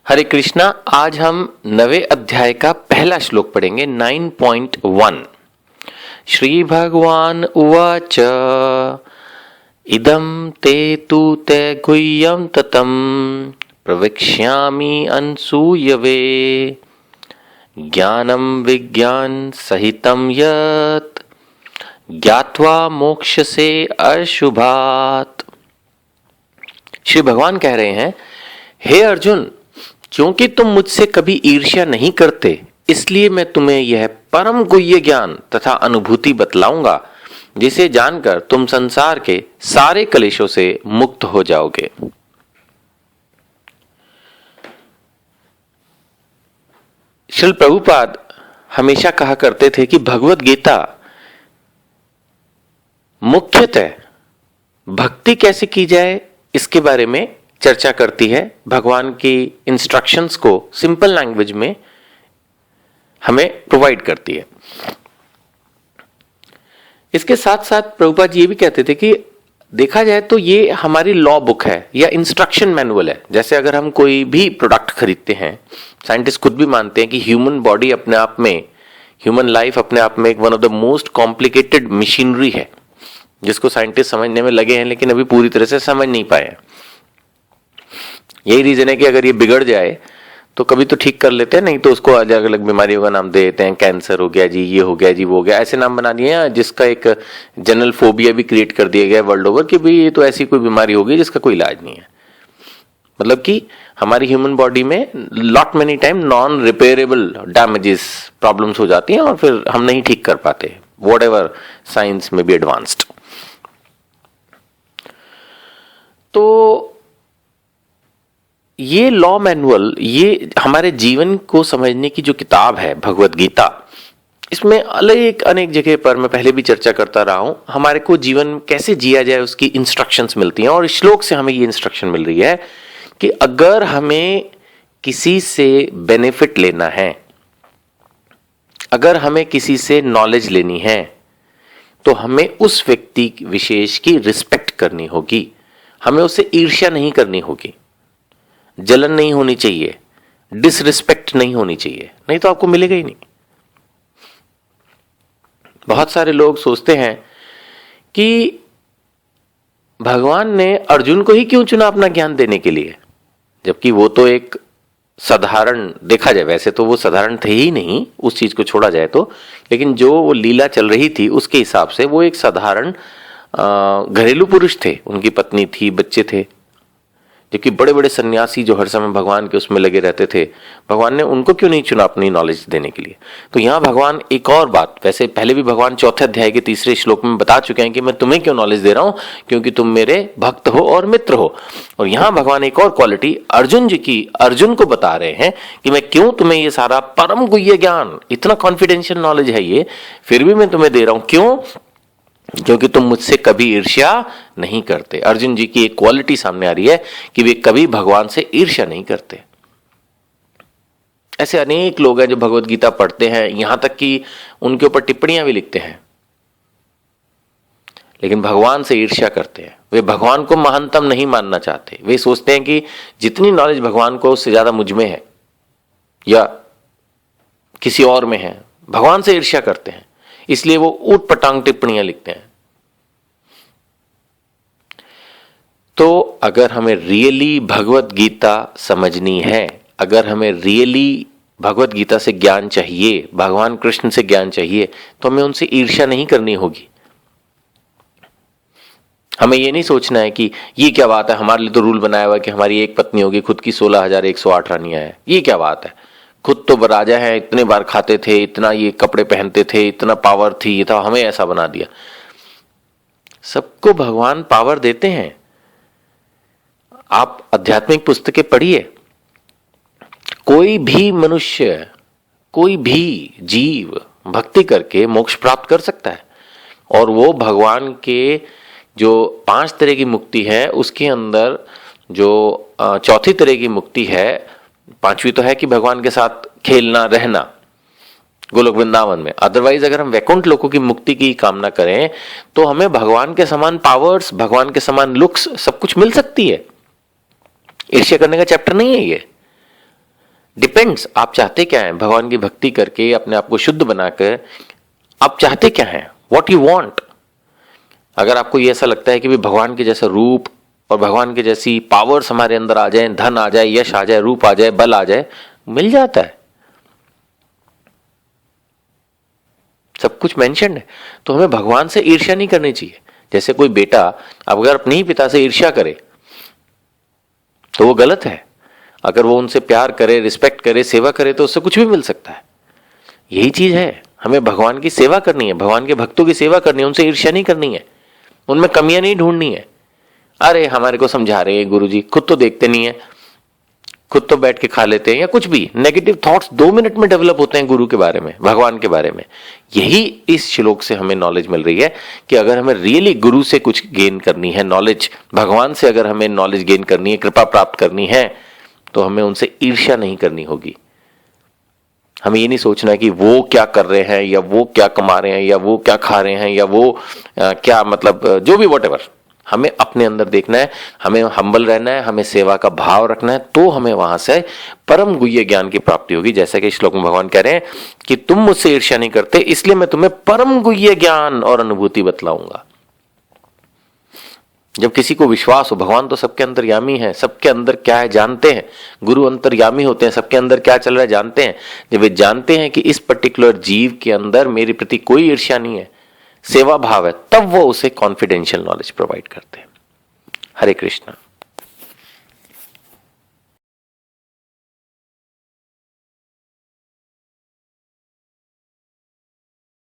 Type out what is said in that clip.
हरे कृष्णा। आज हम 9वें अध्याय का पहला श्लोक पढ़ेंगे 9.1। श्री भगवान उवाच इदं ते तु ते गुह्यं ततं प्रवक्ष्यामि अनसूयवे ज्ञानं विज्ञान सहितं यत् ज्ञात्वा मोक्षसे अशुभात्। श्री भगवान कह रहे हैं, हे अर्जुन, क्योंकि तुम मुझसे कभी ईर्ष्या नहीं करते, इसलिए मैं तुम्हें यह परम गुह्य ज्ञान तथा अनुभूति बतलाऊंगा, जिसे जानकर तुम संसार के सारे कलेशों से मुक्त हो जाओगे। श्रील प्रभुपाद हमेशा कहा करते थे कि भगवत गीता मुख्यतः भक्ति कैसे की जाए इसके बारे में चर्चा करती है। भगवान की इंस्ट्रक्शंस को सिंपल लैंग्वेज में हमें प्रोवाइड करती है। इसके साथ साथ प्रभुपाद जी ये भी कहते थे कि देखा जाए तो ये हमारी लॉ बुक है या इंस्ट्रक्शन मैनुअल है। जैसे अगर हम कोई भी प्रोडक्ट खरीदते हैं, साइंटिस्ट खुद भी मानते हैं कि ह्यूमन बॉडी अपने आप में, ह्यूमन लाइफ अपने आप में एक one of the most complicated machinery है, जिसको साइंटिस्ट समझने में लगे हैं लेकिन अभी पूरी तरह से समझ नहीं पाए हैं। यही रीजन है कि अगर ये बिगड़ जाए तो कभी तो ठीक कर लेते हैं, नहीं तो उसको अलग अलग बीमारियों का नाम दे देते हैं। कैंसर हो गया जी, ये हो गया जी, वो हो गया, ऐसे नाम बना दिए हैं, जिसका एक जनरल फोबिया भी क्रिएट कर दिया गया वर्ल्ड ओवर कि भाई ये तो ऐसी कोई बीमारी होगी जिसका कोई इलाज नहीं है। मतलब कि हमारी ह्यूमन बॉडी में lot many time non repairable damages problems हो जाती हैं और फिर हम नहीं ठीक कर पाते, वॉट एवर साइंस में बी एडवांस्ड। तो ये लॉ मैनुअल, ये हमारे जीवन को समझने की जो किताब है भगवत गीता, इसमें अनेक जगह पर मैं पहले भी चर्चा करता रहा हूं, हमारे को जीवन कैसे जिया जाए उसकी इंस्ट्रक्शंस मिलती हैं। और इस श्लोक से हमें ये इंस्ट्रक्शन मिल रही है कि अगर हमें किसी से बेनिफिट लेना है, अगर हमें किसी से नॉलेज लेनी है, तो हमें उस व्यक्ति विशेष की रिस्पेक्ट करनी होगी, हमें उससे ईर्ष्या नहीं करनी होगी, जलन नहीं होनी चाहिए, डिसरिस्पेक्ट नहीं होनी चाहिए, नहीं तो आपको मिलेगा ही नहीं। बहुत सारे लोग सोचते हैं कि भगवान ने अर्जुन को ही क्यों चुना अपना ज्ञान देने के लिए, जबकि वो तो एक साधारण, देखा जाए वैसे तो वो साधारण थे ही नहीं, उस चीज को छोड़ा जाए तो, लेकिन जो वो लीला चल रही थी उसके हिसाब से वो एक साधारण घरेलू पुरुष थे, उनकी पत्नी थी, बच्चे थे। जबकि बड़े बड़े सन्यासी जो हर समय भगवान के उसमें लगे रहते थे, भगवान ने उनको क्यों नहीं चुना अपनी नॉलेज देने के लिए। तो यहां भगवान एक और बात, वैसे पहले भी भगवान चौथे अध्याय के तीसरे श्लोक में बता चुके हैं कि मैं तुम्हें क्यों नॉलेज दे रहा हूं, क्योंकि तुम मेरे भक्त हो और मित्र हो। और यहां भगवान एक और क्वालिटी अर्जुन जी की, अर्जुन को बता रहे हैं कि मैं क्यों तुम्हें ये सारा परम गुह्य ज्ञान, इतना कॉन्फिडेंशियल नॉलेज है ये, फिर भी मैं तुम्हें दे रहा हूं। क्यों? क्योंकि तुम मुझसे कभी ईर्ष्या नहीं करते। अर्जुन जी की एक क्वालिटी सामने आ रही है कि वे कभी भगवान से ईर्ष्या नहीं करते। ऐसे अनेक लोग हैं जो भगवत गीता पढ़ते हैं, यहां तक कि उनके ऊपर टिप्पणियां भी लिखते हैं, लेकिन भगवान से ईर्ष्या करते हैं। वे भगवान को महानतम नहीं मानना चाहते। वे सोचते हैं कि जितनी नॉलेज भगवान को उससे ज्यादा मुझ में है या किसी और में है। भगवान से ईर्ष्या करते हैं, इसलिए वो ऊट पटांग टिप्पणियां लिखते हैं। तो अगर हमें रियली भगवत गीता समझनी है, अगर हमें रियली भगवत गीता से ज्ञान चाहिए, भगवान कृष्ण से ज्ञान चाहिए, तो हमें उनसे ईर्ष्या नहीं करनी होगी। हमें यह नहीं सोचना है कि ये क्या बात है, हमारे लिए तो रूल बनाया हुआ है कि हमारी एक पत्नी होगी, खुद की 16,108 रानियां हैं, ये क्या बात है, खुद तो राजा है, इतने बार खाते थे, इतना ये कपड़े पहनते थे, इतना पावर थी, ये था, हमें ऐसा बना दिया। सबको भगवान पावर देते हैं। आप आध्यात्मिक पुस्तकें पढ़िए, कोई भी मनुष्य, कोई भी जीव भक्ति करके मोक्ष प्राप्त कर सकता है। और वो भगवान के जो 5 तरह की मुक्ति है, उसके अंदर जो चौथी तरह की मुक्ति है, 5वीं तो है कि भगवान के साथ खेलना रहना गोलोक वृंदावन में। अदरवाइज अगर हम वैकुंठ लोकों की मुक्ति की कामना करें तो हमें भगवान के समान पावर्स, भगवान के समान लुक्स, सब कुछ मिल सकती है। ईर्ष्या करने का चैप्टर नहीं है ये। डिपेंड्स आप चाहते क्या हैं। भगवान की भक्ति करके अपने आप को शुद्ध बनाकर आप चाहते क्या हैं, व्हाट यू वांट। अगर आपको ये ऐसा लगता है कि भी भगवान के जैसा रूप और भगवान के जैसी पावर्स हमारे अंदर आ जाए, धन आ जाए, यश आ जाए, रूप आ जाए, बल आ जाए, मिल जाता है, सब कुछ मेंशन्ड है। तो हमें भगवान से ईर्ष्या नहीं करनी चाहिए। जैसे कोई बेटा अगर अपने ही पिता से ईर्ष्या करे तो वो गलत है। अगर वो उनसे प्यार करे, रिस्पेक्ट करे, सेवा करे तो उससे कुछ भी मिल सकता है। यही चीज है, हमें भगवान की सेवा करनी है, भगवान के भक्तों की सेवा करनी है, उनसे ईर्ष्या नहीं करनी है, उनमें कमियां नहीं ढूंढनी है। अरे हमारे को समझा रहे हैं गुरुजी, खुद तो देखते नहीं है, खुद तो बैठ के खा लेते हैं, या कुछ भी नेगेटिव थॉट्स 2 मिनट में डेवलप होते हैं गुरु के बारे में, भगवान के बारे में। यही इस श्लोक से हमें नॉलेज मिल रही है कि अगर हमें रियली गुरु से कुछ गेन करनी है, नॉलेज भगवान से अगर हमें नॉलेज गेन करनी है, कृपा प्राप्त करनी है, तो हमें उनसे ईर्ष्या नहीं करनी होगी। हमें ये नहीं सोचना है कि वो क्या कर रहे हैं, या वो क्या कमा रहे हैं, या वो क्या खा रहे हैं, या वो क्या मतलब जो भी व्हाटएवर। हमें अपने अंदर देखना है, हमें हम्बल रहना है, हमें सेवा का भाव रखना है, तो हमें वहां से परम गुह्य ज्ञान की प्राप्ति होगी। जैसा कि श्लोक में भगवान कह रहे हैं कि तुम मुझसे ईर्ष्या नहीं करते, इसलिए मैं तुम्हें परम गुह्य ज्ञान और अनुभूति बतलाऊंगा। जब किसी को विश्वास हो, भगवान तो सबके अंतर्यामी है, सबके अंदर क्या है जानते हैं, गुरु अंतर्यामी होते हैं, सबके अंदर क्या चल रहा है जानते हैं। जब वे जानते हैं कि इस पर्टिकुलर जीव के अंदर मेरे प्रति कोई ईर्ष्या नहीं है, सेवा भाव है, तब वो उसे कॉन्फिडेंशियल नॉलेज प्रोवाइड करते हैं। हरे कृष्णा।